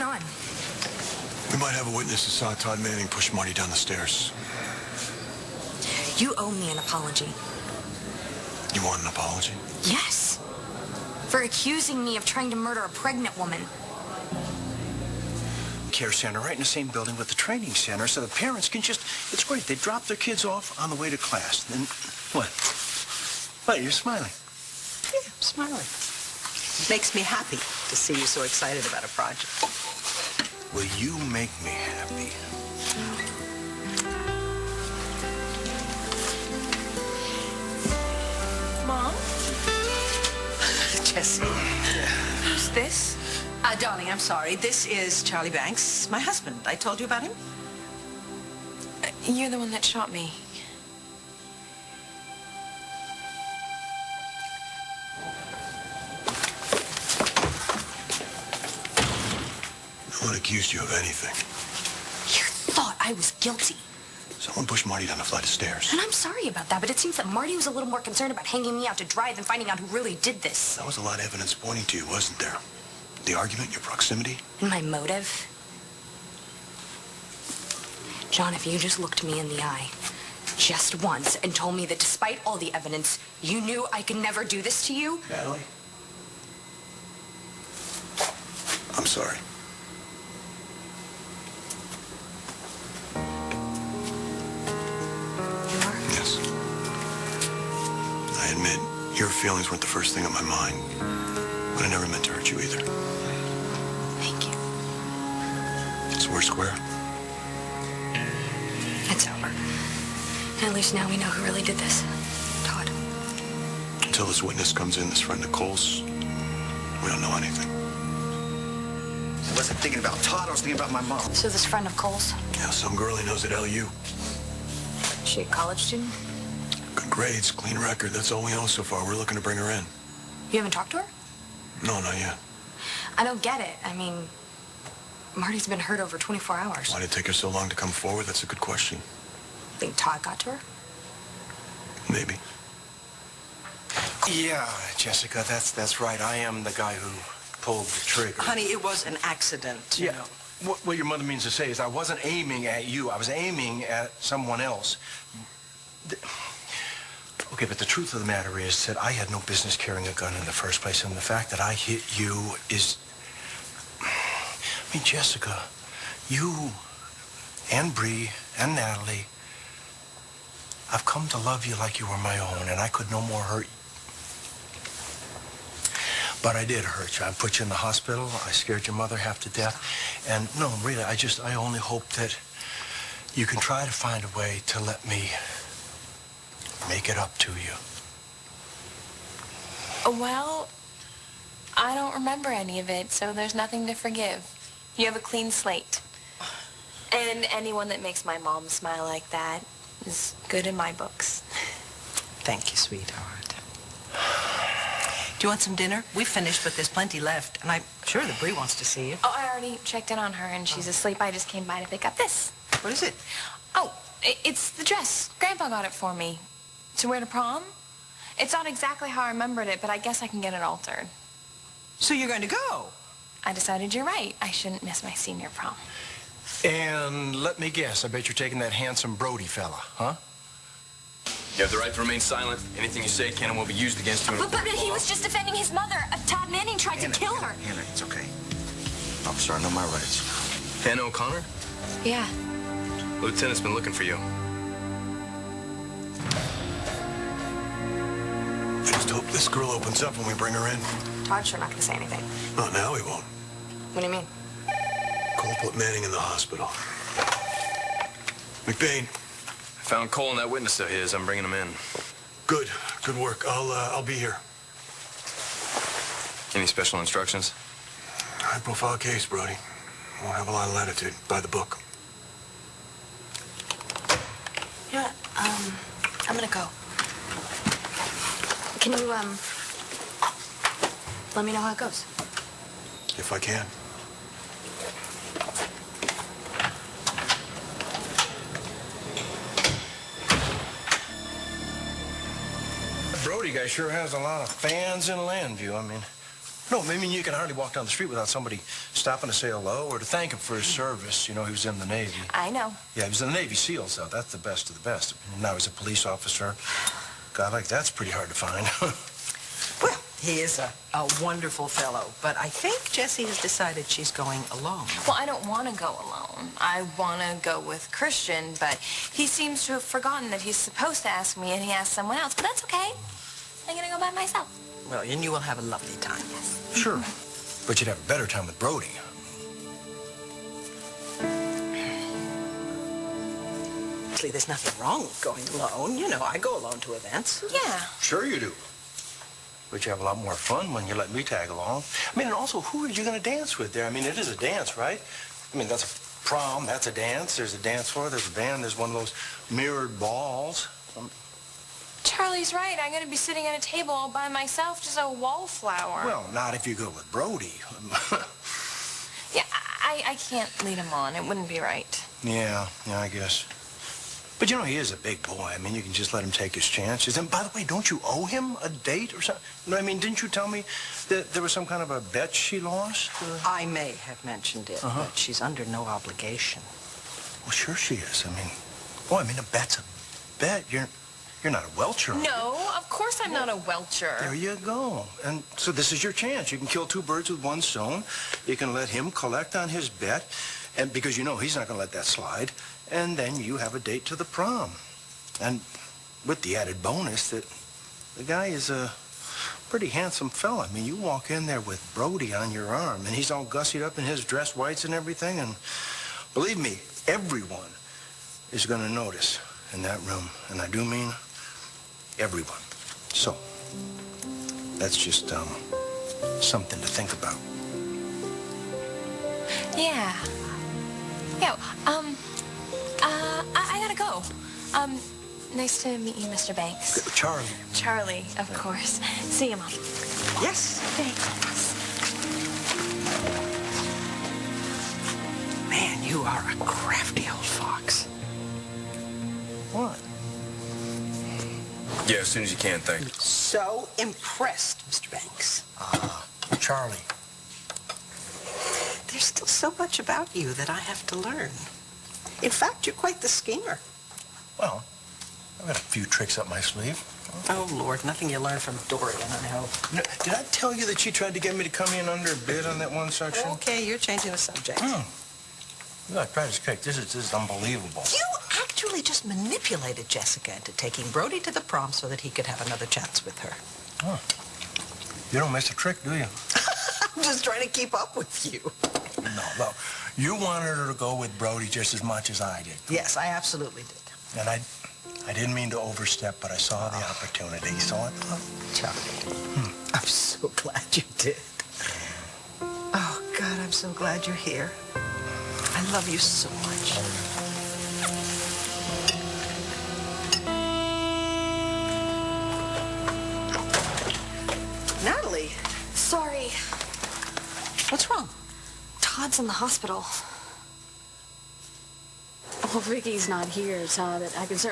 going on? We might have a witness who saw Todd Manning push Marty down the stairs. You owe me an apology. You want an apology? Yes. For accusing me of trying to murder a pregnant woman. Care center right in the same building with the training center, so the parents can just, it's great. They drop their kids off on the way to class. Then, what? What, you're smiling? Yeah, I'm smiling. It makes me happy to see you so excited about a project. Will you make me happy? Mom? Jesse. Who's this? Darling, I'm sorry. This is Charlie Banks, my husband. I told you about him? You're the one that shot me. No one accused you of anything. You thought I was guilty. Someone pushed Marty down a flight of stairs. And I'm sorry about that, but it seems that Marty was a little more concerned about hanging me out to dry than finding out who really did this. That was a lot of evidence pointing to you, wasn't there? The argument, your proximity. And my motive? John, if you just looked me in the eye just once and told me that despite all the evidence, you knew I could never do this to you. Natalie? I'm sorry. You are? Yes. I admit, your feelings weren't the first thing on my mind, but I never meant to hurt you either. Thank you. So we're square? It's over. At least now we know who really did this. Todd. Until this witness comes in, this friend of Cole's, we don't know anything. I wasn't thinking about Todd, I was thinking about my mom. So this friend of Cole's, Yeah, some girl he knows at LU. is she a college student? Good grades, clean record, that's all we know so far. We're looking to bring her in. You haven't talked to her? No, not yet. I don't get it. I mean, Marty's been hurt over 24 hours. Why did it take her so long to come forward? That's a good question. Think Todd got to her? Maybe. Yeah, Jessica, that's right. I am the guy who pulled the trigger. Honey, it was an accident, you know. What your mother means to say is I wasn't aiming at you. I was aiming at someone else. Okay, but the truth of the matter is that I had no business carrying a gun in the first place, and the fact that I hit you is... I mean, Jessica, you and Bree and Natalie, I've come to love you like you were my own, and I could no more hurt you. But I did hurt you. I put you in the hospital. I scared your mother half to death. And no, really, I only hope that you can try to find a way to let me make it up to you. Well, I don't remember any of it, so there's nothing to forgive. You have a clean slate. And anyone that makes my mom smile like that is good in my books. Thank you, sweetheart. Do you want some dinner? We finished, but there's plenty left. And I'm sure that Bree wants to see you. Oh, I already checked in on her, and she's asleep. I just came by to pick up this. What is it? Oh, it's the dress. Grandpa got it for me. To wear to prom? It's not exactly how I remembered it, but I guess I can get it altered. So you're going to go? I decided you're right. I shouldn't miss my senior prom. And let me guess, I bet you're taking that handsome Brody fella, huh? You have the right to remain silent. Anything you say can and will be used against you. But he was just defending his mother. Todd Manning tried to kill her. Hannah, it's okay. Officer, I know my rights. Hannah O'Connor? Yeah. Lieutenant's been looking for you. I just hope this girl opens up when we bring her in. Todd's sure not going to say anything. Not now, he won't. What do you mean? Cole put Manning in the hospital. McBain. I found Cole and that witness of his. I'm bringing him in. Good. Good work. I'll be here. Any special instructions? High-profile case, Brody. Won't have a lot of latitude. By the book. You know what? I'm going to go. Can you, let me know how it goes? If I can. Brody guy sure has a lot of fans in Landview. I mean, No, I mean, you can hardly walk down the street without somebody stopping to say hello or to thank him for his service. You know, he was in the Navy. I know. Yeah, he was in the Navy SEALs, though. That's the best of the best. Now he's a police officer. God, like, that's pretty hard to find. Well, he is a wonderful fellow, but I think Jessie has decided she's going alone. Well, I don't want to go alone. I want to go with Christian, but he seems to have forgotten that he's supposed to ask me, and he asked someone else. But that's okay. I'm going to go by myself. Well, and you will have a lovely time. Yes. Sure. But you'd have a better time with Brody. Actually, there's nothing wrong with going alone. You know, I go alone to events. Yeah. Sure you do. But you have a lot more fun when you let me tag along. I mean, and also, who are you going to dance with there? I mean, it is a dance, right? I mean, that's a prom, that's a dance. There's a dance floor, there's a band, there's one of those mirrored balls. Charlie's right. I'm going to be sitting at a table all by myself, just a wallflower. Well, not if you go with Brody. Yeah, I can't lead him on. It wouldn't be right. Yeah, I guess. But, you know, he is a big boy. I mean, you can just let him take his chances. And, by the way, don't you owe him a date or something? No, I mean, didn't you tell me that there was some kind of a bet she lost? I may have mentioned it, but she's under no obligation. Well, sure she is. I mean, boy, I mean, a bet's a bet. You're not a welcher. No, of course I'm not a welcher. There you go. And so this is your chance. You can kill two birds with one stone. You can let him collect on his bet, and because you know he's not going to let that slide. And then you have a date to the prom. And with the added bonus that the guy is a pretty handsome fella. I mean, you walk in there with Brody on your arm, and he's all gussied up in his dress whites and everything, and believe me, everyone is going to notice in that room. And I do mean everyone. So, that's just, something to think about. Yeah. Yeah, I gotta go. Nice to meet you, Mr. Banks. Charlie. Charlie, of course. See you, Mom. Yes. Thanks. Man, you are a crafty old fox. What? Yeah, as soon as you can, thank you. So impressed, Mr. Banks. Charlie. There's still so much about you that I have to learn. In fact, you're quite the schemer. Well, I've got a few tricks up my sleeve. Oh, Lord, nothing you learn from Dorian, I know. No, did I tell you that she tried to get me to come in under a bid on that one section? Okay, you're changing the subject. Look, Prentice Cake, this is unbelievable. You actually just manipulated Jessica into taking Brody to the prom so that he could have another chance with her. Oh. You don't miss a trick, do you? I'm just trying to keep up with you. No, well, you wanted her to go with Brody just as much as I did. Yes, I absolutely did. And I didn't mean to overstep, but I saw the opportunity, so I thought... Charlie, I'm so glad you did. Oh, God, I'm so glad you're here. I love you so much. Natalie. Sorry. What's wrong? Todd's in the hospital. Well, Vicky's not here, Todd. I can certainly